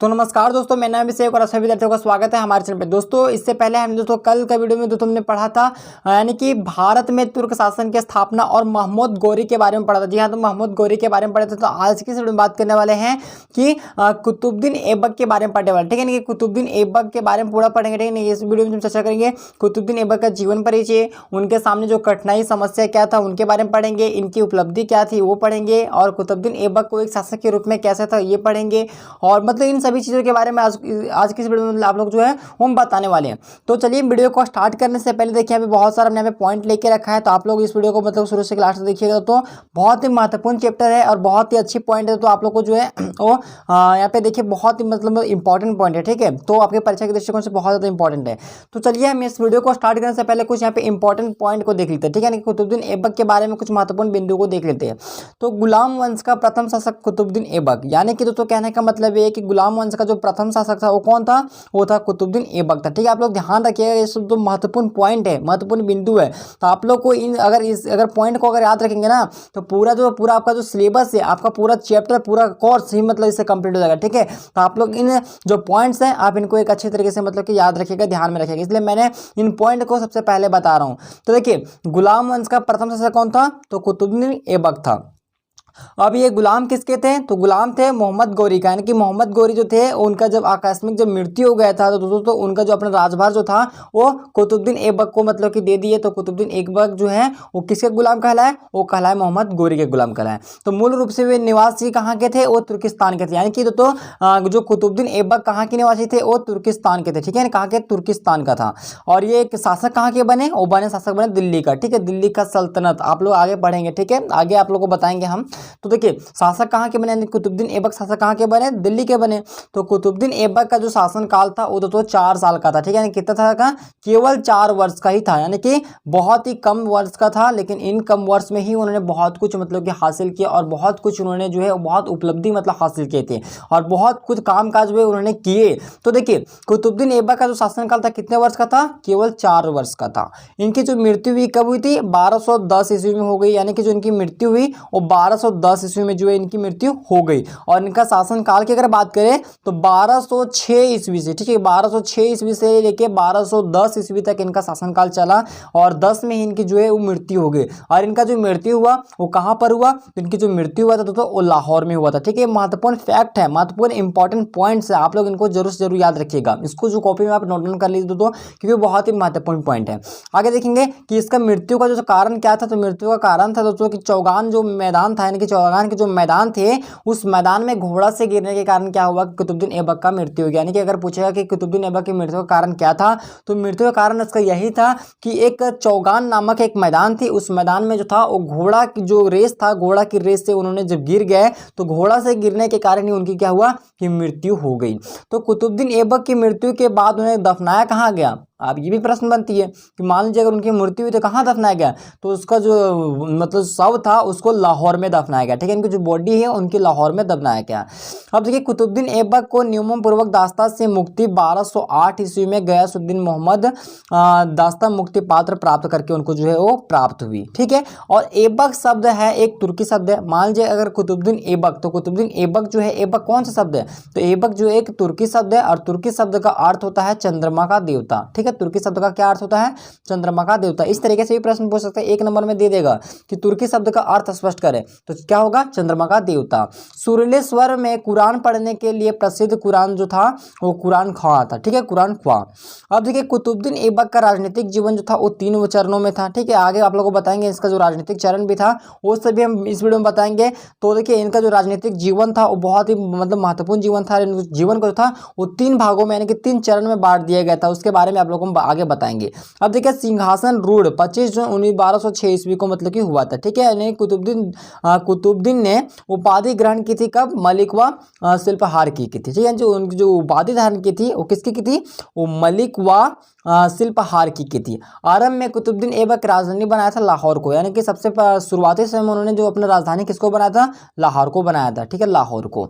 तो नमस्कार दोस्तों, मेरा नाम अभिषेक और सभी विद्यार्थियों का स्वागत है हमारे चैनल पे। दोस्तों इससे पहले हम दोस्तों कल का वीडियो में दोस्तों हमने पढ़ा था यानी कि भारत में तुर्क शासन की स्थापना और महमूद गौरी के बारे में पढ़ा था। जी हाँ, तो महमूद गौरी के बारे में पढ़े थे। तो आज की इस वीडियो में बात करने वाले हैं कि कुतुबुद्दीन ऐबक के बारे में पढ़ने वाले, ठीक है ना। कुतुबुद्दीन ऐबक के बारे में पूरा पढ़ेंगे, ठीक है ना। इस वीडियो में हम चर्चा करेंगे कुतुबुद्दीन ऐबक का जीवन परिचय, उनके सामने जो कठिनाई समस्या क्या था उनके बारे में पढ़ेंगे, इनकी उपलब्धि क्या थी वो पढ़ेंगे, और कुतुबुद्दीन ऐबक को एक शासक के रूप में कैसा था ये पढ़ेंगे। और मतलब इन सभी चीज़ों के बारे में आज की इस वीडियो में आप लोग जो है हम बताने वाले हैं। तो चलिए वीडियो को स्टार्ट करने से पहले देखिए, अभी बहुत सारा हमने यहाँ पे पॉइंट लेके रखा है, तो आप लोग इस वीडियो को मतलब शुरू से लास्ट तक देखिएगा। तो बहुत ही महत्वपूर्ण चैप्टर है और बहुत ही अच्छी पॉइंट है, तो आप लोग को जो है वो यहाँ पे देखिए बहुत ही मतलब इंपॉर्टेंट पॉइंट है, ठीक है। तो आपके परीक्षा के दृष्टिकोण से बहुत ज़्यादा इंपॉर्टेंट है। तो चलिए हम इस वीडियो को स्टार्ट करने से पहले कुछ यहाँ पे इंपॉर्टेंट पॉइंट को देख लेते हैं, ठीक है ना। कुतुबुद्दीन ऐबक के बारे में कुछ महत्वपूर्ण बिंदु को देख लेते हैं। तो गुलाम वंश का प्रथम शासक कुतुबुद्दीन ऐबक, यानी कि दोस्तों कहने का मतलब ये है कि गुलाम वंश का जो प्रथम शासक था वो कौन था? वो था कुतुबुद्दीन ऐबक था, ठीक है। आप लोग ध्यान रखिएगा, ये सब तो महत्वपूर्ण पॉइंट है, महत्वपूर्ण बिंदु है। तो आप लोग को इन अगर पॉइंट को अगर याद रखेंगे ना, तो पूरा आपका जो सिलेबस है, आपका पूरा चैप्टर, पूरा कोर्स ही मतलब इससे कंप्लीट हो जाएगा, ठीक है। तो आप लोग इन जो पॉइंट्स हैं आप इनको एक अच्छे तरीके से मतलब कि याद रखिएगा, ध्यान में रखिएगा, इसलिए मैंने इन पॉइंट को सबसे पहले बता रहा हूँ। तो देखिए, गुलाम वंश का प्रथम शासक कौन था? तो कुतुबुद्दीन ऐबक था। अब ये गुलाम किसके थे? तो गुलाम थे मोहम्मद गौरी का, यानी कि मोहम्मद गौरी जो थे उनका जब आकस्मिक जब मृत्यु हो गया था तो दोस्तों उनका जो अपना राजभार जो था वो कुतुबुद्दीन ऐबक को मतलब कि दे दिए। तो कुतुबुद्दीन ऐबक जो है वो किसके गुलाम कहलाए? वो कहलाए मोहम्मद गौरी के गुलाम कहलाए। तो मूल रूप से वे निवासी कहाँ के थे? वो तुर्किस्तान के थे, यानी कि दोस्तों जो कुतुबुद्दीन ऐबक कहाँ के निवासी थे? वो तुर्किस्तान के थे, ठीक है। कहाँ के? तुर्किस्तान का था। और ये एक शासक कहाँ के बने? वो बने शासक बने दिल्ली का, ठीक है, दिल्ली का सल्तनत। आप लोग आगे पढ़ेंगे, ठीक है, आगे आप लोग को बताएंगे हम। तो देखिए शासक कहाँ के बने? कुतुबुद्दीन ऐबक शासक कहाँ के बने? दिल्ली के बने। तो कुतुबुद्दीन ऐबक का जो शासन काल था वो तो 4 साल का था, ठीक है। कितना था का? केवल 4 वर्ष का ही था, यानी कि बहुत ही कम वर्ष का था, लेकिन इन कम वर्ष में ही उन्होंने बहुत कुछ मतलब कि हासिल किया और बहुत कुछ उन्होंने जो है बहुत उपलब्धि मतलब हासिल किए थे और बहुत कुछ काम काज जो है उन्होंने किए। तो देखिए कुतुबुद्दीन ऐबक का जो शासन काल था कितने वर्ष का था? केवल 4 वर्ष का था। इनकी जो मृत्यु हुई कब हुई थी? 1210 ईस्वी में हो गई, यानी कि जो इनकी मृत्यु हुई वो 1210 ईस्वी में जो है इनकी मृत्यु हो गई। और इनका शासन काल की अगर बात करें तो 1206 ईस्वी से, ठीक है, 1206 ईस्वी से लेके 1210 ईस्वी तक इनका शासन काल चला और 10 में ही इनकी जो है वो मृत्यु हो गई। और इनका जो मृत्यु हुआ वो कहां पर हुआ? तो इनकी जो मृत्यु हुआ था तो वो लाहौर में हुआ था, ठीक है। महत्वपूर्ण फैक्ट है, महत्वपूर्ण इंपॉर्टेंट पॉइंट्स है, आप लोग इनको जरूर से जरूर याद रखिएगा। इसको जो कॉपी में आप नोट डाउन कर लीजिए दोस्तों, क्योंकि बहुत ही महत्वपूर्ण पॉइंट है। आगे देखेंगे कि इसका मृत्यु का जो कारण क्या था। तो मृत्यु का कारण था दोस्तों कि चौगान जो मैदान था, यानी कि चौगान के जो मैदान थे उस मैदान में घोड़ा से गिरने के कारण क्या हुआ? कुतुबुद्दीन ऐबक का मृत्यु हो गया। यानी कि अगर पूछेगा कि कुतुबुद्दीन ऐबक की मृत्यु का कारण क्या था, तो मृत्यु का कारण उसका यही था कि एक चौगान नामक एक मैदान थी, उस मैदान में जो था वो घोड़ा की जो रेस था, घोड़ा की रेस से उन्होंने जब गिर गए तो घोड़ा से गिरने के कारण ही उनकी क्या हुआ कि मृत्यु हो गई। तो कुतुबुद्दीन ऐबक की मृत्यु के बाद उन्हें दफनाया कहाँ गया? अब ये भी प्रश्न बनती है कि मान लीजिए अगर उनकी मृत्यु हुई तो कहाँ दफनाया गया? तो उसका जो मतलब शव था उसको लाहौर में दफनाया गया, ठीक है। इनकी जो बॉडी है उनकी लाहौर में दफनाया गया। अब देखिए कुतुबुद्दीन ऐबक को नियमों पूर्वक दास्ता से मुक्ति 1208 ईस्वी में गयासुद्दीन मोहम्मद दास्ता मुक्ति पात्र प्राप्त करके उनको जो है वो प्राप्त हुई, ठीक है। और ऐबक शब्द है एक तुर्की शब्द है। मान लीजिए अगर कुतुबुद्दीन ऐबक, तो कुतुबुद्दीन ऐबक जो है, ऐबक कौन सा शब्द है? तो ऐबक जो एक तुर्की शब्द है और तुर्की शब्द का अर्थ होता है चंद्रमा का देवता, ठीक है। तुर्की शब्द का क्या अर्थ होता है? चंद्रमा का देवता। इस तरीके से भी प्रश्न पूछ सकते हैं, 1 नंबर में दे देगा कि तुर्की शब्द का अर्थ स्पष्ट करें तो क्या होगा? चंद्रमा का देवता। सुरीले स्वर में कुरान पढ़ने के लिए प्रसिद्ध कुरान जो था वो कुरान ख्वां था, ठीक है, कुरान ख्वां। अब देखिए कुतुबुद्दीन ऐबक का राजनीतिक जीवन जो था वो 3 चरणों में था, ठीक है। आगे आप लोगों को बताएंगे इसका जो राजनीतिक चरण भी था वो सभी हम इस वीडियो में बताएंगे। तो देखिए इनका जो राजनीतिक जीवन था वो बहुत ही मतलब महत्वपूर्ण जीवन था। जीवन को था वो 3 भागों में यानी कि 3 चरण में बांट दिया गया था, उसके बारे में आप लोगों को आगे बताएंगे। अब देखिए सिंहासन रूढ़ 25 जून 1206 ईस्वी को मतलब कि हुआ था, ठीक है। यानी कुतुबुद्दीन ने उपाधि ग्रहण की थी कब? मलिक व शिल्पहार की थी, ठीक है। जो उनकी जो उपाधि धारण की थी वो किसकी की थी? वो मलिक व शिल्पहार की थी। आरंभ में कुतुबुद्दीन ऐबक राजधानी बनाया था लाहौर को, यानी कि सबसे शुरुआती समय में उन्होंने जो अपना राजधानी किसको बनाया था? लाहौर को बनाया था, ठीक है, लाहौर को।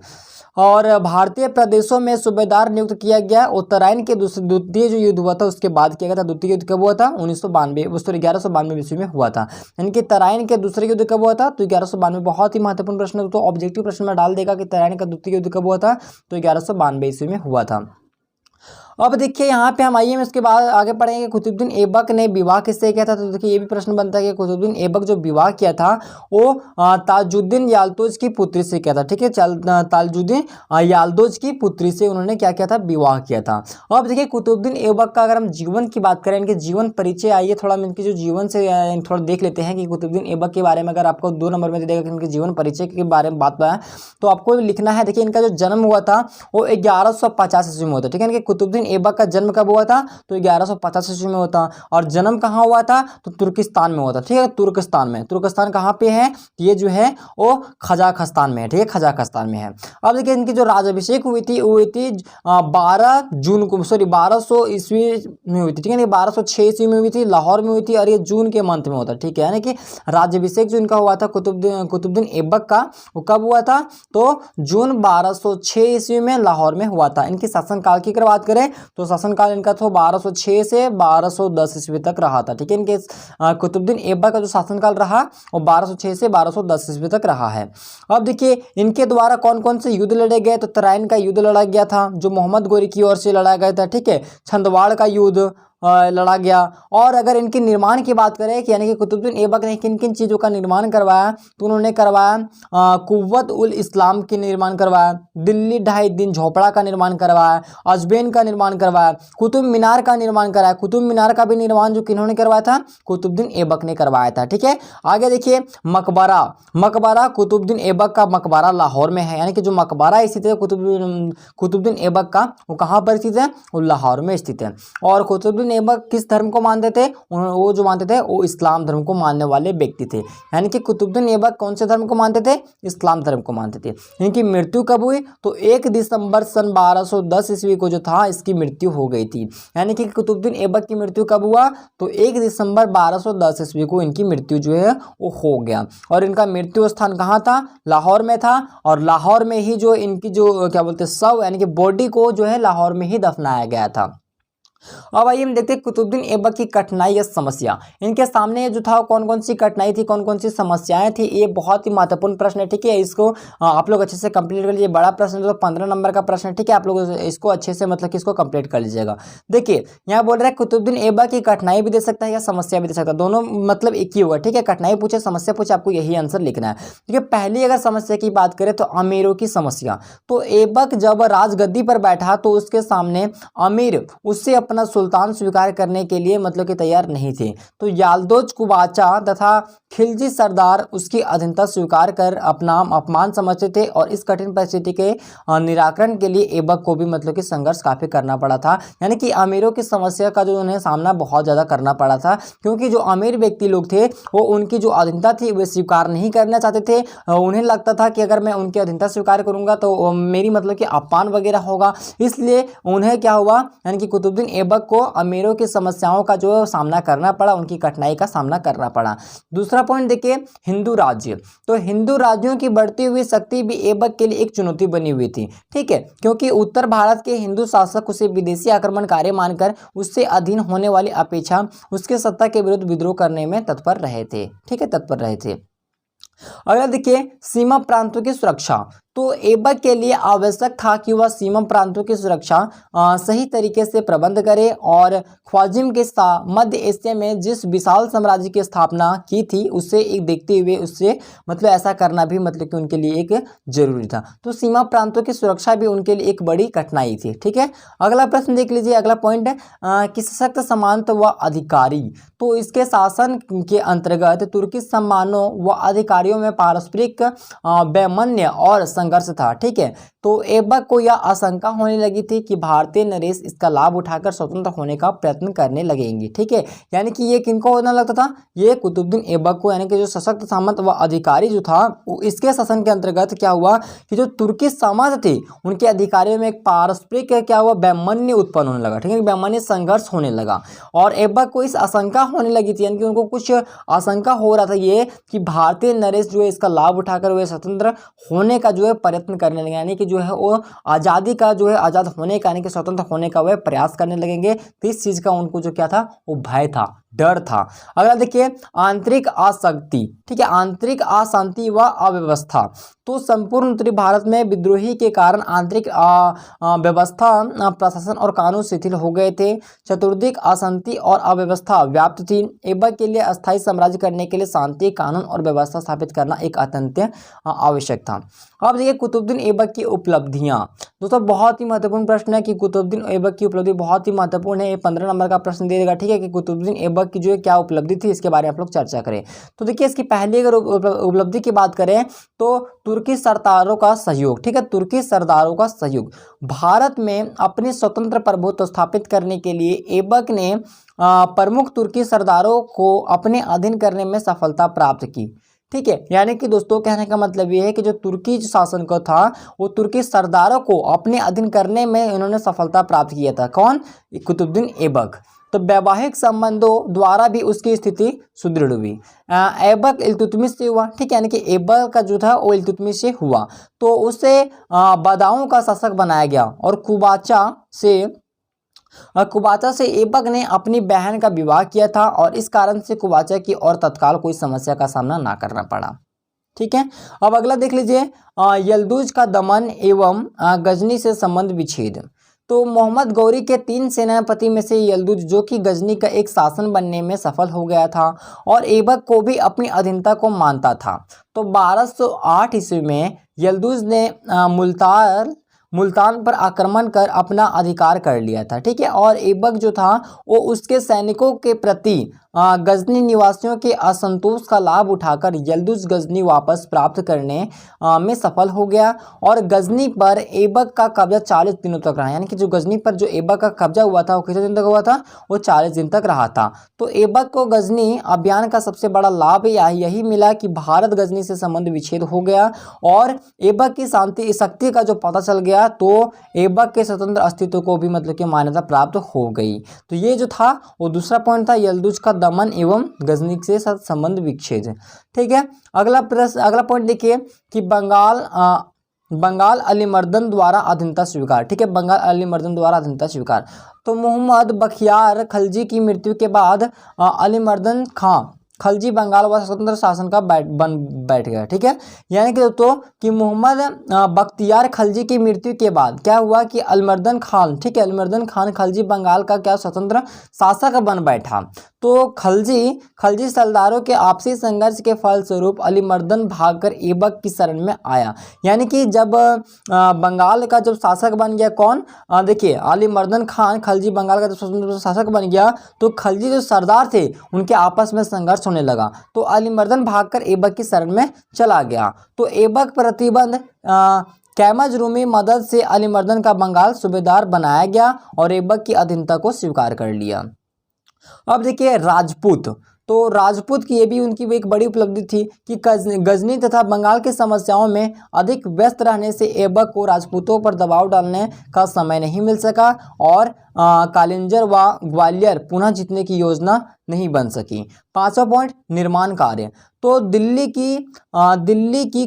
और भारतीय प्रदेशों में सूबेदार नियुक्त किया गया। उत्तरायण के द्वितीय जो युद्ध हुआ था उसके बाद किया गया था। द्वितीय युद्ध कब हुआ था? 1192 ईस्वी में हुआ था। यानी कि तराइन के दूसरे युद्ध कब हुआ था? तो 1192। बहुत ही महत्वपूर्ण प्रश्न, तो ऑब्जेक्टिव प्रश्न में डाल देगा कि तराइन का द्वितीय युद्ध कब हुआ था? तो 1192 ईस्वी में हुआ था। अब देखिए यहाँ पे हम आइए इसके बाद आगे पढ़ेंगे। कुतुबुद्दीन ऐबक ने विवाह किससे किया था? तो देखिए ये भी प्रश्न बनता है कि कुतुबुद्दीन ऐबक जो विवाह किया था वो ताजुद्दीन याल्दोज की पुत्री से किया था। ठीक है, ताजुद्दीन याल्दोज की पुत्री से उन्होंने क्या किया था? विवाह किया था। अब देखिए कुतुबुद्दीन ऐबक का अगर हम जीवन की बात करें, इनके जीवन परिचय, आइए थोड़ा हम इनके जो जीवन से थोड़ा देख लेते हैं कि कुतुबुद्दीन ऐबक के बारे में अगर आपको 2 नंबर में दे देगा कि इनके जीवन परिचय के बारे में बात है तो आपको लिखना है। देखिए इनका जो जन्म हुआ था वो 1150 ईस्वी में हुआ था। ठीक है, इनके कुतुबुद्दीन ऐबक का जन्म कब हुआ था? तो 1150 ईस्वी में हुआ था। और जन्म कहाँ हुआ था? तो तुर्किस्तान में हुआ था। ठीक है, तुर्किस्तान में। तुर्किस्तान कहाँ पे है? ये जो है वो कजाकिस्तान में है। ठीक है, कजाकिस्तान में है। अब देखिए इनकी जो राज्याभिषेक हुई थी 1200 ईस्वी में हुई थी। ठीक है, 1206 ईस्वी में हुई थी, लाहौर में हुई थी, और ये जून के मंथ में होता। ठीक है, यानी कि राज्याभिषेक जो इनका हुआ था कुतुबुद्दीन ऐबक का, वो कब हुआ था? तो जून 1206 ईस्वी में लाहौर में हुआ था। इनकी शासनकाल की अगर बात करें तो शासनकाल इनका तो 1206 से 1210 ईस्वी तक रहा था। ठीक है, इनके कुतुबुद्दीन ऐबक का जो शासनकाल रहा वो 1206 से 1210 ईस्वी तक रहा है। अब देखिए इनके द्वारा कौन कौन से युद्ध लड़े गए? तो तराइन का युद्ध लड़ा गया था जो मोहम्मद गोरी की ओर से लड़ा गया था। ठीक है, छंदवाड़ का युद्ध लड़ा गया। और अगर इनके निर्माण की बात करें कि यानी कि कुतुबुद्दीन ऐबक ने किन किन चीज़ों का निर्माण करवाया, तो उन्होंने करवाया कुव्वत उल इस्लाम के निर्माण करवाया, दिल्ली 2.5 दिन झोपड़ा का निर्माण करवाया, अजमेर का निर्माण करवाया, कुतुब मीनार का निर्माण कराया। कुतुब मीनार का भी निर्माण जो किन्होंने करवाया था? कुतुबुद्दीन ऐबक ने करवाया था। ठीक है, आगे देखिए मकबरा कुतुबुद्दीन ऐबक का मकबरा लाहौर में है। यानी कि जो मकबरा स्थित है कुतुबुद्दीन ऐबक का, वो कहाँ पर स्थित है? वो लाहौर में स्थित है। और कुतुबुद्दीन ऐबक किस धर्म को मानते थे? वो जो मानते थे वो इस्लाम धर्म को मानने वाले व्यक्ति थे। यानी कि कुतुबुद्दीन ऐबक कौन से धर्म को मानते थे? इस्लाम धर्म को मानते थे। इनकी मृत्यु कब हुई? तो 1 दिसंबर सन 1210 ईस्वी को जो था इसकी मृत्यु हो गई थी। यानी कि कुतुबुद्दीन ऐबक की मृत्यु कब हुआ? तो 1 दिसंबर 1210 ईस्वी को इनकी मृत्यु जो है वो हो गया। और इनका मृत्यु स्थान कहाँ था? लाहौर में था। और लाहौर में ही जो इनकी जो क्या बोलते शव यानी कि बॉडी को जो है लाहौर में ही दफनाया गया था। अब आइए हम देखते हैं कुतुबुद्दीन ऐबक की कठिनाई या समस्या। इनके सामने जो था कौन कौन सी कठिनाई थी, कौन कौन सी समस्याएं थी, ये बहुत ही महत्वपूर्ण प्रश्न है। ठीक है, इसको आप लोग अच्छे से कंप्लीट कर लीजिए। बड़ा प्रश्न तो 15 नंबर का प्रश्न है। ठीक है, आप लोग इसको अच्छे से मतलब कि इसको कंप्लीट कर लीजिएगा। देखिए यहाँ बोल रहा है कुतुबुद्दीन ऐबक की कठिनाई भी दे सकता है या समस्या भी दे सकता है, दोनों मतलब एक ही होगा। ठीक है, कठिनाई पूछे समस्या पूछे आपको यही आंसर लिखना है। ठीक है, पहली अगर समस्या की बात करें तो अमीरों की समस्या। तो ऐबक जब राजगद्दी पर बैठा तो उसके सामने अमीर उससे अपना सुल्तान स्वीकार करने के लिए मतलब कि तैयार नहीं थे। तो याल्दोज कुबाचा तथा खिलजी सरदार उसकी अधीनता स्वीकार कर अपना अपमान समझते थे। और इस कठिन परिस्थिति के निराकरण के लिए ऐबक को भी मतलब कि संघर्ष काफी करना पड़ा था। यानी कि अमीरों की समस्या का जो उन्हें सामना बहुत ज्यादा करना पड़ा था, क्योंकि जो अमीर व्यक्ति लोग थे वो उनकी जो अधीनता थी वे स्वीकार नहीं करना चाहते थे। उन्हें लगता था कि अगर मैं उनकी अधीनता स्वीकार करूंगा तो मेरी मतलब कि अपमान वगैरह होगा। इसलिए उन्हें क्या हुआ, यानी कि कुतुबुद्दीन ऐबक को अमीरों की समस्याओं का जो सामना करना पड़ा, उनकी कठिनाई का सामना करना पड़ा। दूसरा पॉइंट देखिए हिंदू राज्य। तो हिंदू राज्यों की बढ़ती हुई शक्ति भी ऐबक के लिए एक चुनौती बनी हुई थी। ठीक है, क्योंकि उत्तर भारत के हिंदू शासक उसे विदेशी आक्रमणकारी मानकर उससे अधीन होने वाली अपेक्षा उसके सत्ता के विरुद्ध विद्रोह करने में तत्पर रहे थे। ठीक है, तत्पर रहे थे। अगला देखिए सीमा प्रांतों की सुरक्षा। तो ऐबक के लिए आवश्यक था कि वह सीमा प्रांतों की सुरक्षा सही तरीके से प्रबंध करे। और ख्वारिज़्म के मध्य एशिया में जिस विशाल साम्राज्य की स्थापना की थी उससे एक देखते हुए उससे मतलब ऐसा करना भी मतलब कि उनके लिए एक जरूरी था। तो सीमा प्रांतों की सुरक्षा भी उनके लिए एक बड़ी कठिनाई थी। ठीक है, अगला प्रश्न देख लीजिए। अगला पॉइंट है कि सशक्त सामंत व अधिकारी। तो इसके शासन के अंतर्गत तुर्की सम्मानों व अधिकारियों में पारस्परिक वैमनस्य और संघर्ष था। ठीक है, तो ऐबक को यह आशंका होने लगी थी कि भारतीय नरेश इसका लाभ उठाकर स्वतंत्र होने का प्रयत्न करने लगेंगे। ठीक है, यानी कि ये किनको होने लगता था? ये कुतुबुद्दीन ऐबक को, यानी कि जो सशक्त सामंत व अधिकारी जो था इसके शासन के अंतर्गत क्या हुआ कि जो तुर्की सामंत थे उनके अधिकारियों में एक पारस्परिक क्या हुआ, वैमनस्य उत्पन्न होने लगा। ठीक है, वैमनस्य संघर्ष होने लगा। और ऐबक को इस आशंका होने लगी थी, यानी कि उनको कुछ आशंका हो रहा था ये कि भारतीय नरेश 1947 जो है इसका लाभ उठाकर वे स्वतंत्र होने का जो है प्रयत्न करने लगे, यानी कि जो है वो आज़ादी का जो है आज़ाद होने का यानी कि स्वतंत्र होने का वह प्रयास करने लगेंगे। तो इस चीज़ का उनको जो क्या था वो भय था, डर था। अगला देखिए आंतरिक आसक्ति, ठीक है, आंतरिक अशांति व अव्यवस्था। तो संपूर्ण उत्तरी भारत में विद्रोही के कारण आंतरिक व्यवस्था, प्रशासन और कानून शिथिल हो गए थे। चतुर्दिक अशांति और अव्यवस्था व्याप्त थी। ऐबक के लिए अस्थायी साम्राज्य करने के लिए शांति, कानून और व्यवस्था स्थापित करना एक अत्यंत आवश्यक था। अब देखिए कुतुबुद्दीन ऐबक की उपलब्धियां। दोस्तों बहुत ही महत्वपूर्ण प्रश्न है कि कुतुबुद्दीन ऐबक की उपलब्धि बहुत ही महत्वपूर्ण है। ये 15 नंबर का प्रश्न दे देगा, ठीक है, कि कुतुबुद्दीन ऐबक की जो है क्या उपलब्धि थी, इसके बारे में आप लोग चर्चा करें। तो देखिए इसकी पहली अगर उपलब्धि की बात करें तो तुर्की सरदारों का सहयोग, ठीक है, तुर्की सरदारों का सहयोग। भारत में अपनी स्वतंत्र प्रभुत्व स्थापित करने के लिए ऐबक ने प्रमुख तुर्की सरदारों को अपने अधीन करने में सफलता प्राप्त की, ठीक है। यानी कि दोस्तों कहने का मतलब ये है कि जो तुर्की शासन को था वो तुर्की सरदारों को अपने अधीन करने में इन्होंने सफलता प्राप्त किया था। कौन? कुतुबुद्दीन ऐबक। तो वैवाहिक संबंधों द्वारा भी उसकी स्थिति सुदृढ़ हुई। ऐबक इल्तुतमिश से हुआ, ठीक है, यानी कि ऐबक का जो था वो इल्तुतमिश से हुआ, तो उसे बदाऊं का शासक बनाया गया और कुबाचा से ऐबक ने अपनी बहन का विवाह किया था और इस कारण से कुबाचा की और तत्काल कोई समस्या का सामना ना करना पड़ा, ठीक है। अब अगला देख लीजिए यल्दुज का दमन एवं गजनी से संबंध विच्छेद। तो मोहम्मद गौरी के 3 सेनापति में से यल्दुज, जो कि गजनी का एक शासन बनने में सफल हो गया था और ऐबक को भी अपनी अधीनता को मानता था। तो 1208 ईस्वी में यल्दुज ने मुल्तान पर आक्रमण कर अपना अधिकार कर लिया था, ठीक है, और ऐबक जो था वो उसके सैनिकों के प्रति गजनी निवासियों के असंतोष का लाभ उठाकर यल्दुज गजनी वापस प्राप्त करने में सफल हो गया और गजनी पर ऐबक का कब्जा 40 दिनों तक रहा। यानी कि जो गजनी पर जो ऐबक का कब्जा हुआ था वो कितने दिन तक हुआ था? वो 40 दिन तक रहा था। तो ऐबक को गजनी अभियान का सबसे बड़ा लाभ यही मिला कि भारत गजनी से संबंध विच्छेद हो गया और ऐबक की शक्ति का जो पता चल गया तो ऐबक के स्वतंत्र अस्तित्व को भी मतलब कि मान्यता प्राप्त हो गई। तो ये जो था वो दूसरा पॉइंट था, यल्दुज का दमन एवं गजनी से संबंध विच्छेद, ठीक है। अगला पॉइंट देखिए कि बंगाल अलीमर्दन द्वारा अधीनता स्वीकार, ठीक है, बंगाल अलीमर्दन द्वारा अधीनता स्वीकार। तो मोहम्मद बख्तियार खलजी की मृत्यु के बाद अलीमर्दन खां खलजी बंगाल व स्वतंत्र शासन का बैठ गया, ठीक है। यानी कि दोस्तों कि मोहम्मद बख्तियार खलजी की मृत्यु के बाद क्या हुआ कि अलीमर्दन खान, ठीक है, अलीमर्दन खान खलजी बंगाल का क्या स्वतंत्र शासक बन बैठा। तो खलजी सरदारों के आपसी संघर्ष के फलस्वरूप अलीमर्दन भागकर ऐबक की शरण में आया। यानी कि जब बंगाल का जब शासक बन गया कौन, देखिए अलीमर्दन खान खलजी बंगाल का जब स्वतंत्र शासक बन गया तो खलजी जो सरदार थे उनके आपस में संघर्ष होने लगा, तो अलीमर्दन भागकर ऐबक की शरण में चला गया। तो ऐबक प्रतिबंध कैमज रूमी मदद से अलीमर्दन का बंगाल सूबेदार बनाया गया और ऐबक की अधीनता को स्वीकार कर लिया। अब देखिए राजपूत, तो राजपूत की ये भी उनकी एक बड़ी उपलब्धि थी कि गजनी तथा बंगाल की समस्याओं में अधिक व्यस्त रहने से ऐबक को राजपूतों पर दबाव डालने का समय नहीं मिल सका और कालिंजर व ग्वालियर पुनः जीतने की योजना नहीं बन सकी। 5वां पॉइंट निर्माण कार्य। तो दिल्ली की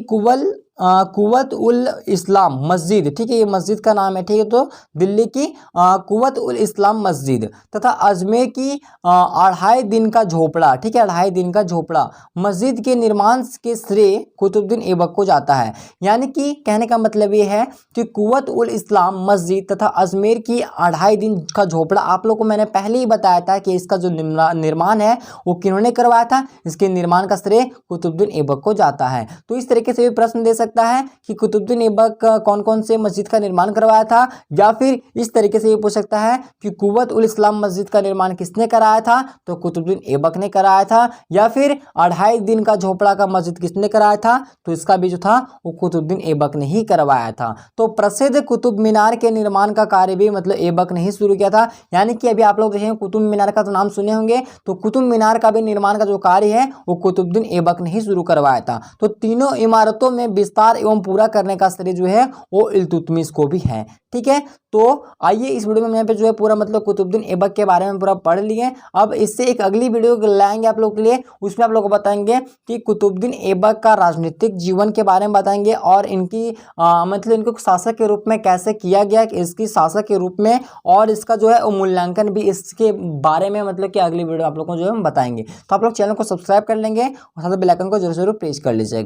कुव्वत उल इस्लाम मस्जिद, ठीक है, ये मस्जिद का नाम है, ठीक है, तो दिल्ली की कुव्वत उल इस्लाम मस्जिद तथा अजमेर की 2.5 दिन का झोपड़ा, ठीक है, 2.5 दिन का झोपड़ा मस्जिद के निर्माण के श्रेय कुतुबुद्दीन ऐबक को जाता है। यानी कि कहने का मतलब ये है कि कुव्वत उल इस्लाम मस्जिद तथा अजमेर की 2.5 दिन का झोपड़ा, आप लोग को मैंने पहले ही बताया था कि इसका जो निर्माण है वो किन्होंने करवाया था, इसके निर्माण का श्रेय कुतुबुद्दीन ऐबक को जाता है। तो इस तरीके से भी प्रश्न दे सकता है कि कुतुबुद्दीन ऐबक कौन कौन से मस्जिद का निर्माण करवाया था, या फिर इस तरीके से ये पूछ सकता है कि कुव्वत उल इस्लाम मस्जिद का निर्माण किसने कराया था, तो कुतुबुद्दीन ऐबक ने कराया था, या फिर 2.5 दिन का झोपड़ा का मस्जिद किसने कराया था, तो इसका भी जो था वो कुतुबुद्दीन ऐबक ने ही करवाया था। तो प्रसिद्ध कुतुब मीनार के निर्माण का कार्य भी मतलब ऐबक ने ही शुरू किया था। यानी कि अभी आप लोग देखें कुतुब मीनार का तो नाम सुने होंगे, तो कुतुब मीनार का भी निर्माण का जो कार्य है वो कुतुबुद्दीन ऐबक ने ही शुरू करवाया था। तो तीनों इमारतों में विस्तार एवं पूरा करने का श्रेय जो है वो इल्तुतमिश को भी है। ठीक है, तो आइए इस वीडियो में हम यहाँ पे जो है पूरा मतलब कुतुबुद्दीन ऐबक के बारे में पूरा पढ़ लिए। अब इससे एक अगली वीडियो लाएंगे आप लोग के लिए, उसमें आप लोग को बताएंगे कि कुतुबुद्दीन ऐबक का राजनीतिक जीवन के बारे में बताएंगे और इनकी मतलब इनको शासक के रूप में कैसे किया गया, इसकी शासक के रूप में, और इसका जो है मूल्यांकन भी इसके बारे में मतलब कि अगली वीडियो आप लोग को जो है हम बताएंगे। तो आप लोग चैनल को सब्सक्राइब कर लेंगे और साथ बेल आइकन को जरूर जरूर प्रेस कर लीजिएगा।